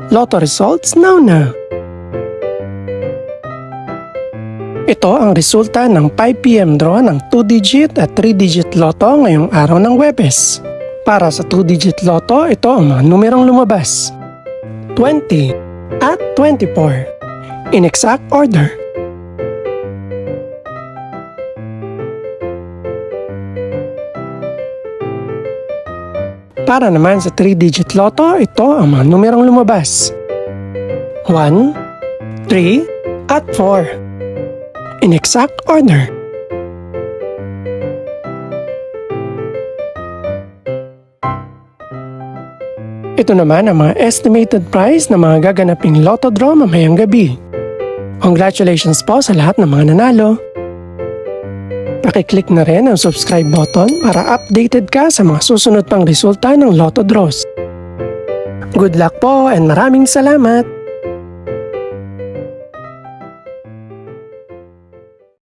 Lotto results now. Ito ang resulta ng 5 PM draw ng 2-digit at 3-digit lotto ngayong araw ng Huwebes. Para sa 2-digit lotto, ito ang mga numerong lumabas: 20 at 24 in exact order. Para naman sa 3-digit lotto, ito ang mga numerong lumabas: 1, 3 at 4 in exact order. Ito naman ang mga estimated price ng mga gaganaping lotto draw mamayang gabi. Congratulations po sa lahat ng mga nanalo. Pakiclick na rin ang subscribe button para updated ka sa mga susunod pang resulta ng lotto draws. Good luck po and maraming salamat!